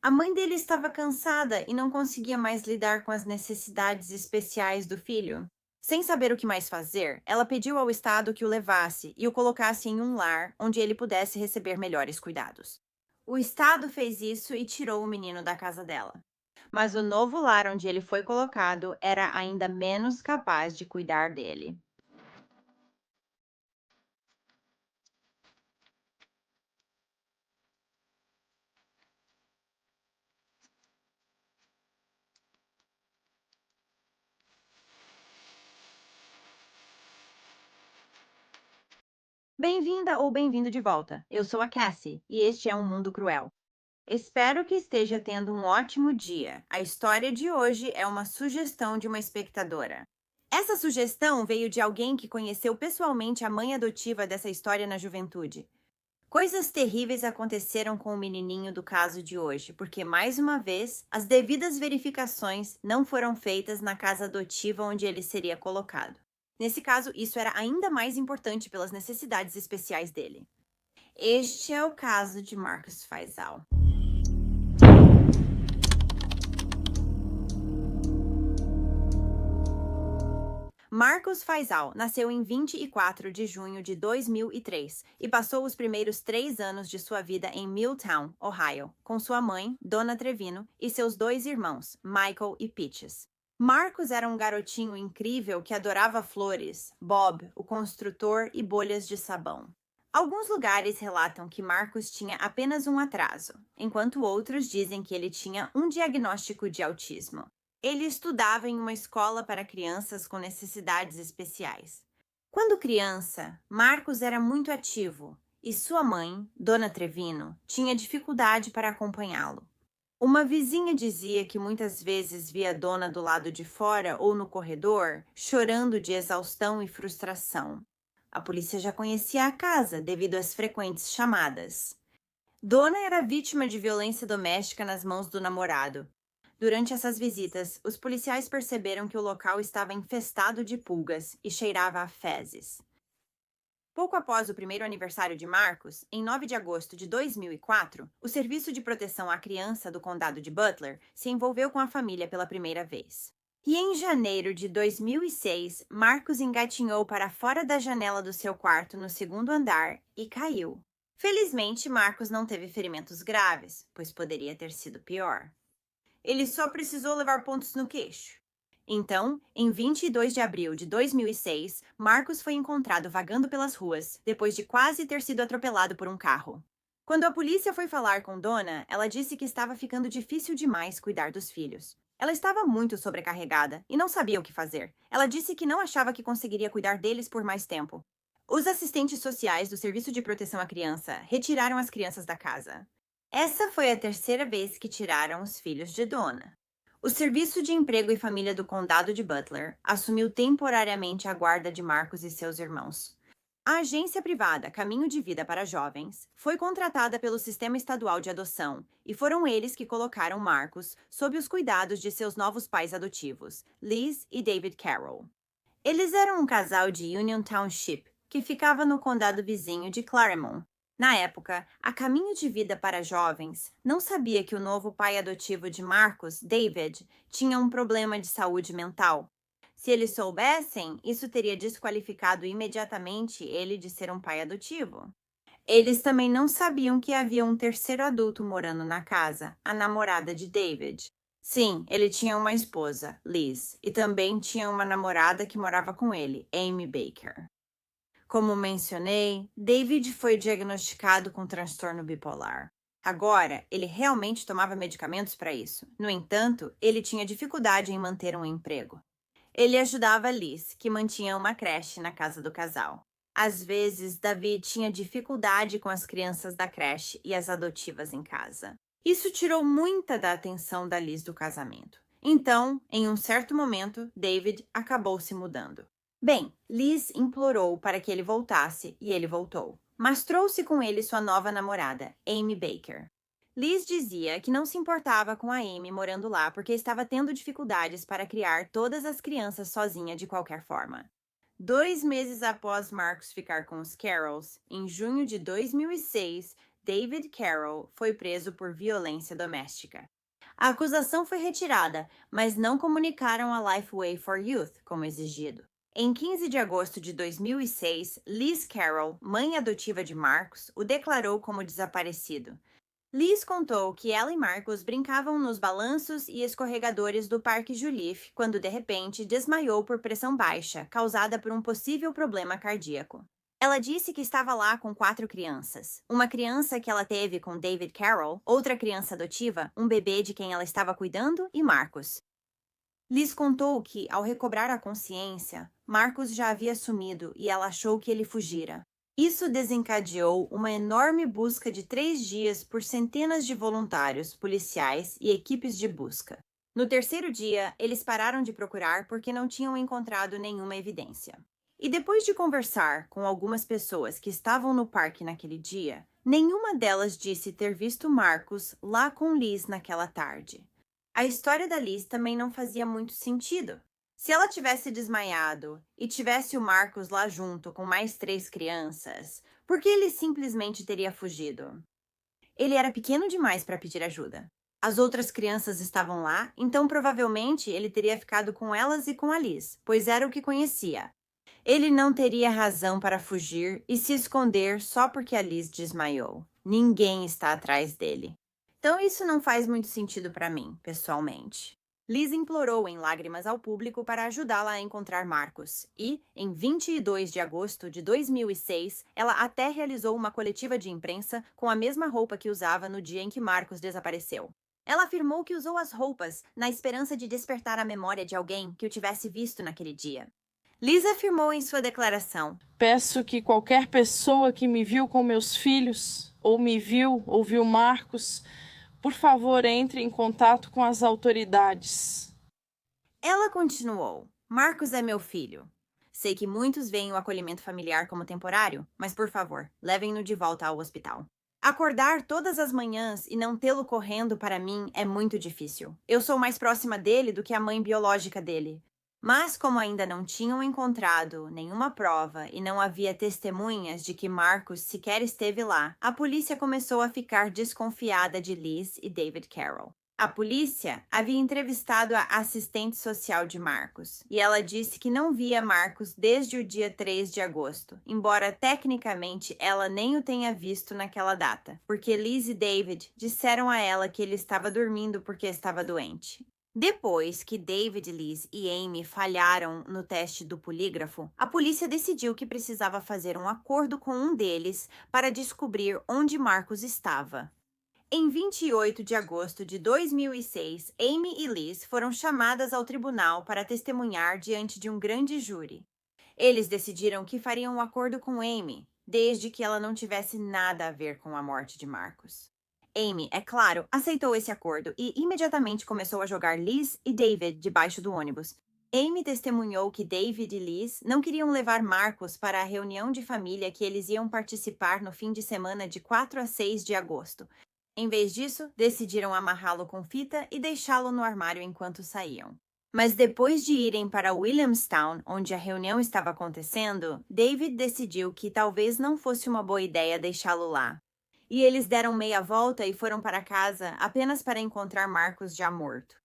A mãe dele estava cansada e não conseguia mais lidar com as necessidades especiais do filho. Sem saber o que mais fazer, ela pediu ao Estado que o levasse e o colocasse em um lar onde ele pudesse receber melhores cuidados. O Estado fez isso e tirou o menino da casa dela. Mas o novo lar onde ele foi colocado era ainda menos capaz de cuidar dele. Bem-vinda ou bem-vindo de volta. Eu sou a Cassie e este é Um Mundo Cruel. Espero que esteja tendo um ótimo dia. A história de hoje é uma sugestão de uma espectadora. Essa sugestão veio de alguém que conheceu pessoalmente a mãe adotiva dessa história na juventude. Coisas terríveis aconteceram com o menininho do caso de hoje, porque, mais uma vez, as devidas verificações não foram feitas na casa adotiva onde ele seria colocado. Nesse caso, isso era ainda mais importante pelas necessidades especiais dele. Este é o caso de Marcus Faisal. Marcus Faisal nasceu em 24 de junho de 2003 e passou os primeiros 3 anos de sua vida em Milltown, Ohio, com sua mãe, Donna Trevino, e seus dois irmãos, Michael e Peaches. Marcus era um garotinho incrível que adorava flores, Bob, o construtor e bolhas de sabão. Alguns lugares relatam que Marcus tinha apenas um atraso, enquanto outros dizem que ele tinha um diagnóstico de autismo. Ele estudava em uma escola para crianças com necessidades especiais. Quando criança, Marcos era muito ativo e sua mãe, Dona Trevino, tinha dificuldade para acompanhá-lo. Uma vizinha dizia que muitas vezes via a Dona do lado de fora ou no corredor, chorando de exaustão e frustração. A polícia já conhecia a casa devido às frequentes chamadas. Dona era vítima de violência doméstica nas mãos do namorado. Durante essas visitas, os policiais perceberam que o local estava infestado de pulgas e cheirava a fezes. Pouco após o primeiro aniversário de Marcos, em 9 de agosto de 2004, o Serviço de Proteção à Criança do Condado de Butler se envolveu com a família pela primeira vez. E em janeiro de 2006, Marcos engatinhou para fora da janela do seu quarto no segundo andar e caiu. Felizmente, Marcos não teve ferimentos graves, pois poderia ter sido pior. Ele só precisou levar pontos no queixo. Então, em 22 de abril de 2006, Marcos foi encontrado vagando pelas ruas, depois de quase ter sido atropelado por um carro. Quando a polícia foi falar com Donna, ela disse que estava ficando difícil demais cuidar dos filhos. Ela estava muito sobrecarregada e não sabia o que fazer. Ela disse que não achava que conseguiria cuidar deles por mais tempo. Os assistentes sociais do Serviço de Proteção à Criança retiraram as crianças da casa. Essa foi a terceira vez que tiraram os filhos de Donna. O Serviço de Emprego e Família do Condado de Butler assumiu temporariamente a guarda de Marcos e seus irmãos. A agência privada Caminho de Vida para Jovens foi contratada pelo Sistema Estadual de Adoção e foram eles que colocaram Marcos sob os cuidados de seus novos pais adotivos, Liz e David Carroll. Eles eram um casal de Union Township, que ficava no condado vizinho de Claremont. Na época, a Caminho de Vida para Jovens não sabia que o novo pai adotivo de Marcos, David, tinha um problema de saúde mental. Se eles soubessem, isso teria desqualificado imediatamente ele de ser um pai adotivo. Eles também não sabiam que havia um terceiro adulto morando na casa, a namorada de David. Sim, ele tinha uma esposa, Liz, e também tinha uma namorada que morava com ele, Amy Baker. Como mencionei, David foi diagnosticado com transtorno bipolar. Agora, ele realmente tomava medicamentos para isso. No entanto, ele tinha dificuldade em manter um emprego. Ele ajudava Liz, que mantinha uma creche na casa do casal. Às vezes, David tinha dificuldade com as crianças da creche e as adotivas em casa. Isso tirou muita da atenção da Liz do casamento. Então, em um certo momento, David acabou se mudando. Bem, Liz implorou para que ele voltasse e ele voltou, mas trouxe com ele sua nova namorada, Amy Baker. Liz dizia que não se importava com a Amy morando lá porque estava tendo dificuldades para criar todas as crianças sozinha de qualquer forma. 2 meses após Marcos ficar com os Carrolls, em junho de 2006, David Carroll foi preso por violência doméstica. A acusação foi retirada, mas não comunicaram a Lifeway for Youth, como exigido. Em 15 de agosto de 2006, Liz Carroll, mãe adotiva de Marcus, o declarou como desaparecido. Liz contou que ela e Marcus brincavam nos balanços e escorregadores do Parque Jolife quando, de repente, desmaiou por pressão baixa, causada por um possível problema cardíaco. Ela disse que estava lá com 4 crianças. Uma criança que ela teve com David Carroll, outra criança adotiva, um bebê de quem ela estava cuidando e Marcus. Liz contou que, ao recobrar a consciência, Marcus já havia sumido e ela achou que ele fugira. Isso desencadeou uma enorme busca de 3 dias por centenas de voluntários, policiais e equipes de busca. No terceiro dia, eles pararam de procurar porque não tinham encontrado nenhuma evidência. E depois de conversar com algumas pessoas que estavam no parque naquele dia, nenhuma delas disse ter visto Marcus lá com Liz naquela tarde. A história da Liz também não fazia muito sentido. Se ela tivesse desmaiado e tivesse o Marcus lá junto com mais 3 crianças, por que ele simplesmente teria fugido? Ele era pequeno demais para pedir ajuda. As outras crianças estavam lá, então provavelmente ele teria ficado com elas e com a Liz, pois era o que conhecia. Ele não teria razão para fugir e se esconder só porque a Liz desmaiou. Ninguém está atrás dele. Então isso não faz muito sentido para mim, pessoalmente. Liz implorou em lágrimas ao público para ajudá-la a encontrar Marcus e, em 22 de agosto de 2006, ela até realizou uma coletiva de imprensa com a mesma roupa que usava no dia em que Marcus desapareceu. Ela afirmou que usou as roupas na esperança de despertar a memória de alguém que o tivesse visto naquele dia. Liz afirmou em sua declaração: Peço que qualquer pessoa que me viu com meus filhos, ou me viu, ou viu Marcus, por favor, entre em contato com as autoridades. Ela continuou: Marcus é meu filho. Sei que muitos veem o acolhimento familiar como temporário, mas por favor, levem-no de volta ao hospital. Acordar todas as manhãs e não tê-lo correndo para mim é muito difícil. Eu sou mais próxima dele do que a mãe biológica dele. Mas, como ainda não tinham encontrado nenhuma prova e não havia testemunhas de que Marcus sequer esteve lá, a polícia começou a ficar desconfiada de Liz e David Carroll. A polícia havia entrevistado a assistente social de Marcus, e ela disse que não via Marcus desde o dia 3 de agosto, embora tecnicamente ela nem o tenha visto naquela data, porque Liz e David disseram a ela que ele estava dormindo porque estava doente. Depois que David, Liz e Amy falharam no teste do polígrafo, a polícia decidiu que precisava fazer um acordo com um deles para descobrir onde Marcus estava. Em 28 de agosto de 2006, Amy e Liz foram chamadas ao tribunal para testemunhar diante de um grande júri. Eles decidiram que fariam um acordo com Amy, desde que ela não tivesse nada a ver com a morte de Marcus. Amy, é claro, aceitou esse acordo e imediatamente começou a jogar Liz e David debaixo do ônibus. Amy testemunhou que David e Liz não queriam levar Marcus para a reunião de família que eles iam participar no fim de semana de 4 a 6 de agosto. Em vez disso, decidiram amarrá-lo com fita e deixá-lo no armário enquanto saíam. Mas depois de irem para Williamstown, onde a reunião estava acontecendo, David decidiu que talvez não fosse uma boa ideia deixá-lo lá. E eles deram meia volta e foram para casa apenas para encontrar Marcus já morto.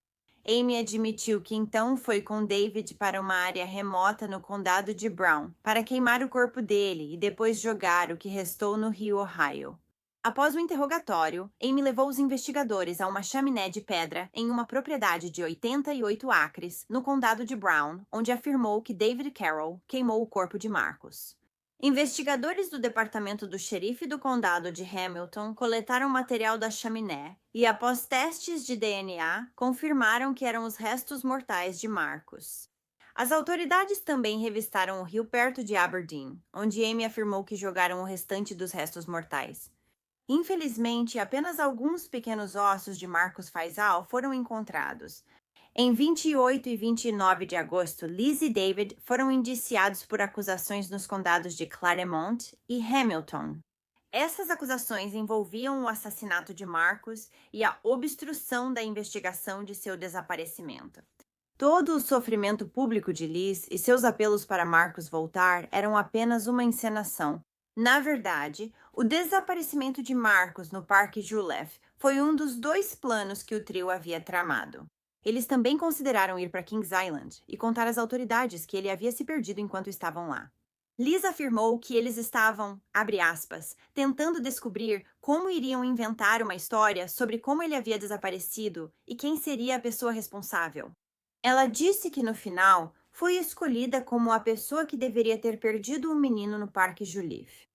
Amy admitiu que então foi com David para uma área remota no condado de Brown para queimar o corpo dele e depois jogar o que restou no rio Ohio. Após o interrogatório, Amy levou os investigadores a uma chaminé de pedra em uma propriedade de 88 acres, no condado de Brown, onde afirmou que David Carroll queimou o corpo de Marcus. Investigadores do departamento do xerife do condado de Hamilton coletaram material da chaminé e, após testes de DNA, confirmaram que eram os restos mortais de Marcus. As autoridades também revistaram o rio perto de Aberdeen, onde Amy afirmou que jogaram o restante dos restos mortais. Infelizmente, apenas alguns pequenos ossos de Marcus Faisal foram encontrados. Em 28 e 29 de agosto, Liz e David foram indiciados por acusações nos condados de Claremont e Hamilton. Essas acusações envolviam o assassinato de Marcus e a obstrução da investigação de seu desaparecimento. Todo o sofrimento público de Liz e seus apelos para Marcus voltar eram apenas uma encenação. Na verdade, o desaparecimento de Marcos no Parque Julef foi um dos dois planos que o trio havia tramado. Eles também consideraram ir para Kings Island e contar às autoridades que ele havia se perdido enquanto estavam lá. Liz afirmou que eles estavam, abre aspas, tentando descobrir como iriam inventar uma história sobre como ele havia desaparecido e quem seria a pessoa responsável. Ela disse que no final foi escolhida como a pessoa que deveria ter perdido o menino no Parque Julif.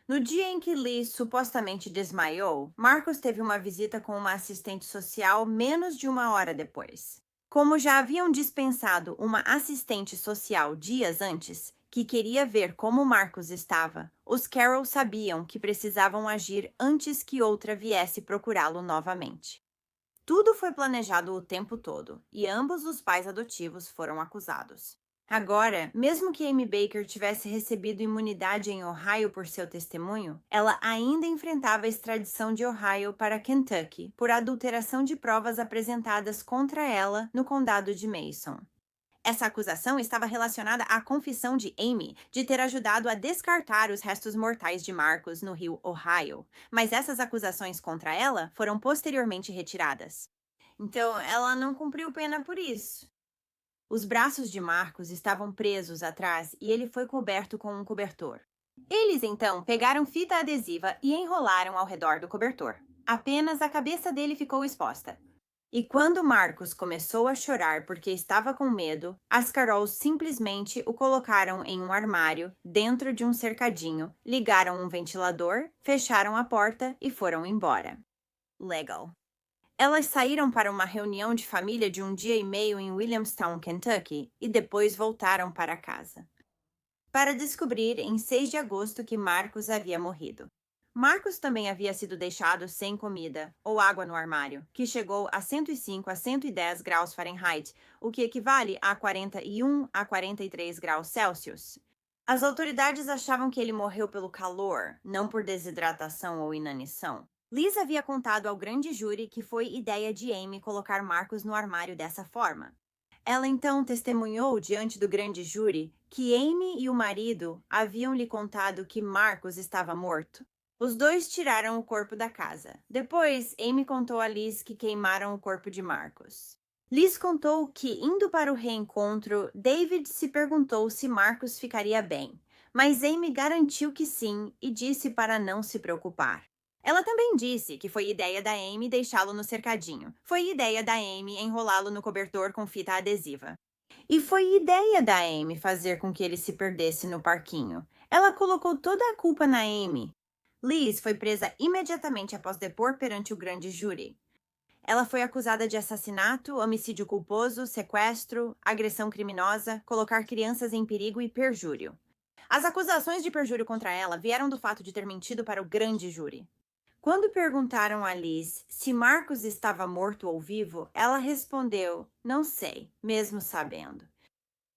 No dia em que Liz supostamente desmaiou, Marcos teve uma visita com uma assistente social menos de uma hora depois. Como já haviam dispensado uma assistente social dias antes, que queria ver como Marcos estava, os Carroll sabiam que precisavam agir antes que outra viesse procurá-lo novamente. Tudo foi planejado o tempo todo, e ambos os pais adotivos foram acusados. Agora, mesmo que Amy Baker tivesse recebido imunidade em Ohio por seu testemunho, ela ainda enfrentava a extradição de Ohio para Kentucky por adulteração de provas apresentadas contra ela no condado de Mason. Essa acusação estava relacionada à confissão de Amy de ter ajudado a descartar os restos mortais de Marcos no rio Ohio, mas essas acusações contra ela foram posteriormente retiradas. Então, ela não cumpriu pena por isso. Os braços de Marcos estavam presos atrás e ele foi coberto com um cobertor. Eles então pegaram fita adesiva e enrolaram ao redor do cobertor. Apenas a cabeça dele ficou exposta. E quando Marcos começou a chorar porque estava com medo, as Carrolls simplesmente o colocaram em um armário, dentro de um cercadinho, ligaram um ventilador, fecharam a porta e foram embora. Legal. Elas saíram para uma reunião de família de um dia e meio em Williamstown, Kentucky, e depois voltaram para casa, para descobrir em 6 de agosto que Marcos havia morrido. Marcos também havia sido deixado sem comida ou água no armário, que chegou a 105 a 110 graus Fahrenheit, o que equivale a 41 a 43 graus Celsius. As autoridades achavam que ele morreu pelo calor, não por desidratação ou inanição. Liz havia contado ao grande júri que foi ideia de Amy colocar Marcos no armário dessa forma. Ela então testemunhou diante do grande júri que Amy e o marido haviam lhe contado que Marcos estava morto. Os dois tiraram o corpo da casa. Depois, Amy contou a Liz que queimaram o corpo de Marcos. Liz contou que, indo para o reencontro, David se perguntou se Marcos ficaria bem, mas Amy garantiu que sim e disse para não se preocupar. Ela também disse que foi ideia da Amy deixá-lo no cercadinho. Foi ideia da Amy enrolá-lo no cobertor com fita adesiva. E foi ideia da Amy fazer com que ele se perdesse no parquinho. Ela colocou toda a culpa na Amy. Liz foi presa imediatamente após depor perante o grande júri. Ela foi acusada de assassinato, homicídio culposo, sequestro, agressão criminosa, colocar crianças em perigo e perjúrio. As acusações de perjúrio contra ela vieram do fato de ter mentido para o grande júri. Quando perguntaram a Liz se Marcos estava morto ou vivo, ela respondeu, não sei, mesmo sabendo.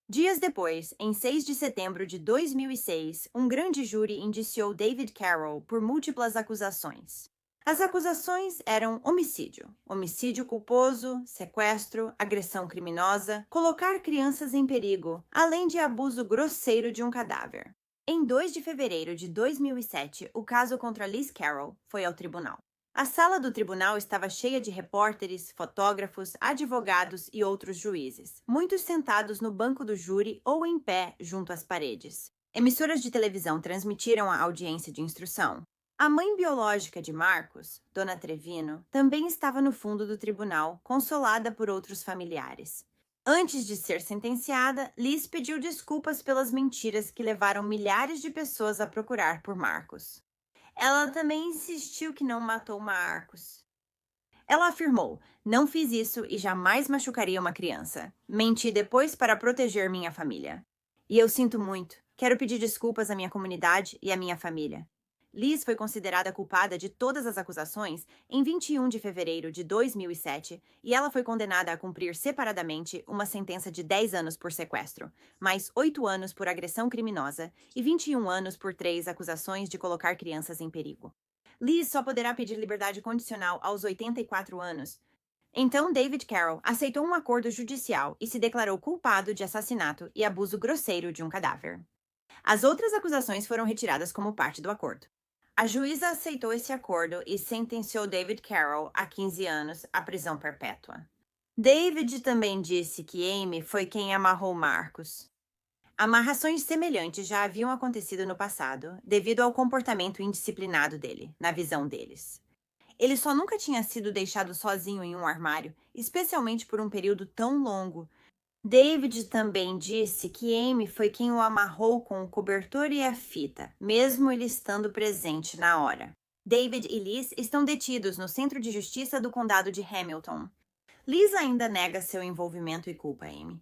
Dias depois, em 6 de setembro de 2006, um grande júri indiciou David Carroll por múltiplas acusações. As acusações eram homicídio, homicídio culposo, sequestro, agressão criminosa, colocar crianças em perigo, além de abuso grosseiro de um cadáver. Em 2 de fevereiro de 2007, o caso contra Liz Carroll foi ao tribunal. A sala do tribunal estava cheia de repórteres, fotógrafos, advogados e outros juízes, muitos sentados no banco do júri ou em pé junto às paredes. Emissoras de televisão transmitiram a audiência de instrução. A mãe biológica de Marcos, Dona Trevino, também estava no fundo do tribunal, consolada por outros familiares. Antes de ser sentenciada, Liz pediu desculpas pelas mentiras que levaram milhares de pessoas a procurar por Marcos. Ela também insistiu que não matou Marcos. Ela afirmou, não fiz isso e jamais machucaria uma criança. Menti depois para proteger minha família. E eu sinto muito. Quero pedir desculpas à minha comunidade e à minha família. Liz foi considerada culpada de todas as acusações em 21 de fevereiro de 2007 e ela foi condenada a cumprir separadamente uma sentença de 10 anos por sequestro, mais 8 anos por agressão criminosa e 21 anos por 3 acusações de colocar crianças em perigo. Liz só poderá pedir liberdade condicional aos 84 anos. Então, David Carroll aceitou um acordo judicial e se declarou culpado de assassinato e abuso grosseiro de um cadáver. As outras acusações foram retiradas como parte do acordo. A juíza aceitou esse acordo e sentenciou David Carroll a 15 anos à prisão perpétua. David também disse que Amy foi quem amarrou Marcus. Amarrações semelhantes já haviam acontecido no passado, devido ao comportamento indisciplinado dele, na visão deles. Ele só nunca tinha sido deixado sozinho em um armário, especialmente por um período tão longo. David também disse que Amy foi quem o amarrou com o cobertor e a fita, mesmo ele estando presente na hora. David e Liz estão detidos no Centro de Justiça do Condado de Hamilton. Liz ainda nega seu envolvimento e culpa Amy.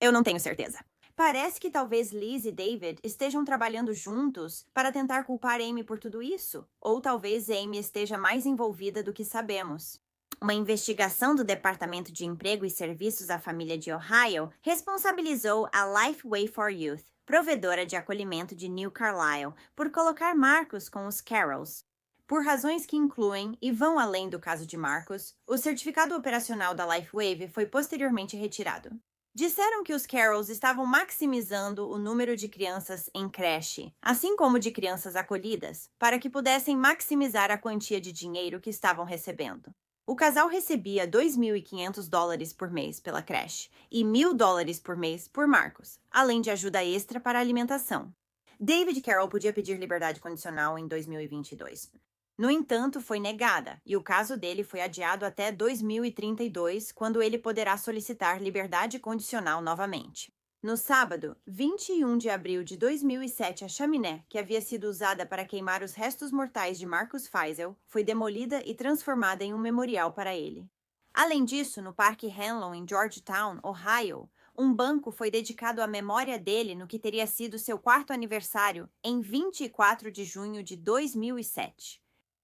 Eu não tenho certeza. Parece que talvez Liz e David estejam trabalhando juntos para tentar culpar Amy por tudo isso, ou talvez Amy esteja mais envolvida do que sabemos. Uma investigação do Departamento de Emprego e Serviços à Família de Ohio responsabilizou a Lifeway for Youth, provedora de acolhimento de New Carlisle, por colocar Marcus com os Carrolls. Por razões que incluem e vão além do caso de Marcus, o certificado operacional da Lifeway foi posteriormente retirado. Disseram que os Carrolls estavam maximizando o número de crianças em creche, assim como de crianças acolhidas, para que pudessem maximizar a quantia de dinheiro que estavam recebendo. O casal recebia $2.500 por mês pela creche e $1.000 por mês por Marcus, além de ajuda extra para a alimentação. David Carroll podia pedir liberdade condicional em 2022. No entanto, foi negada, e o caso dele foi adiado até 2032, quando ele poderá solicitar liberdade condicional novamente. No sábado, 21 de abril de 2007, a chaminé, que havia sido usada para queimar os restos mortais de Marcus Feisel, foi demolida e transformada em um memorial para ele. Além disso, no Parque Hanlon, em Georgetown, Ohio, um banco foi dedicado à memória dele no que teria sido seu 4º aniversário, em 24 de junho de 2007.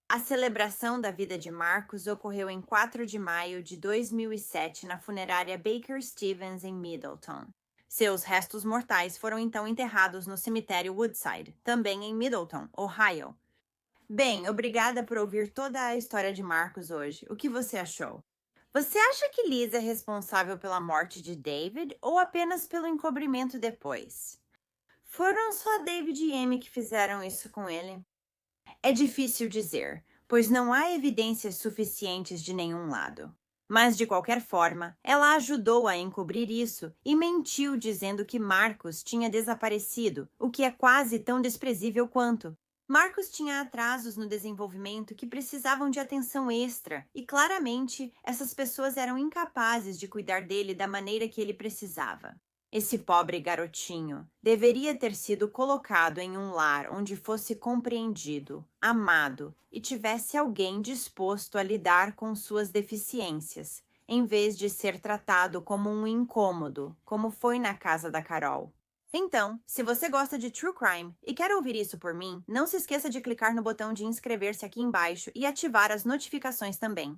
A celebração da vida de Marcus ocorreu em 4 de maio de 2007 na funerária Baker Stevens, em Middleton. Seus restos mortais foram então enterrados no cemitério Woodside, também em Middleton, Ohio. Bem, obrigada por ouvir toda a história de Marcus hoje. O que você achou? Você acha que Liz é responsável pela morte de David ou apenas pelo encobrimento depois? Foram só David e Amy que fizeram isso com ele? É difícil dizer, pois não há evidências suficientes de nenhum lado. Mas, de qualquer forma, ela ajudou a encobrir isso e mentiu dizendo que Marcus tinha desaparecido, o que é quase tão desprezível quanto. Marcus tinha atrasos no desenvolvimento que precisavam de atenção extra e, claramente, essas pessoas eram incapazes de cuidar dele da maneira que ele precisava. Esse pobre garotinho deveria ter sido colocado em um lar onde fosse compreendido, amado e tivesse alguém disposto a lidar com suas deficiências, em vez de ser tratado como um incômodo, como foi na casa da Carol. Então, se você gosta de True Crime e quer ouvir isso por mim, não se esqueça de clicar no botão de inscrever-se aqui embaixo e ativar as notificações também.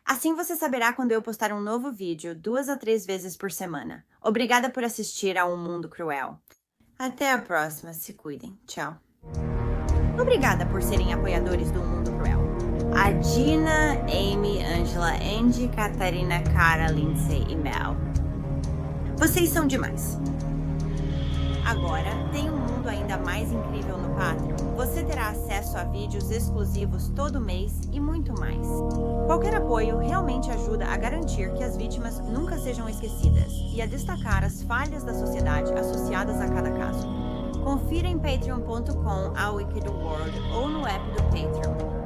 Assim você saberá quando eu postar um novo vídeo 2 a 3 vezes por semana. Obrigada por assistir a Um Mundo Cruel. Até a próxima, se cuidem. Tchau. Obrigada por serem apoiadores do Mundo Cruel. A Dina, Amy, Angela, Andy, Catarina, Cara, Lindsay e Mel. Vocês são demais. Agora, tem um mundo ainda mais incrível no Patreon. Você terá acesso a vídeos exclusivos todo mês e muito mais. Qualquer apoio realmente ajuda a garantir que as vítimas nunca sejam esquecidas e a destacar as falhas da sociedade associadas a cada caso. Confira em patreon.com/A Wicked World ou no app do Patreon.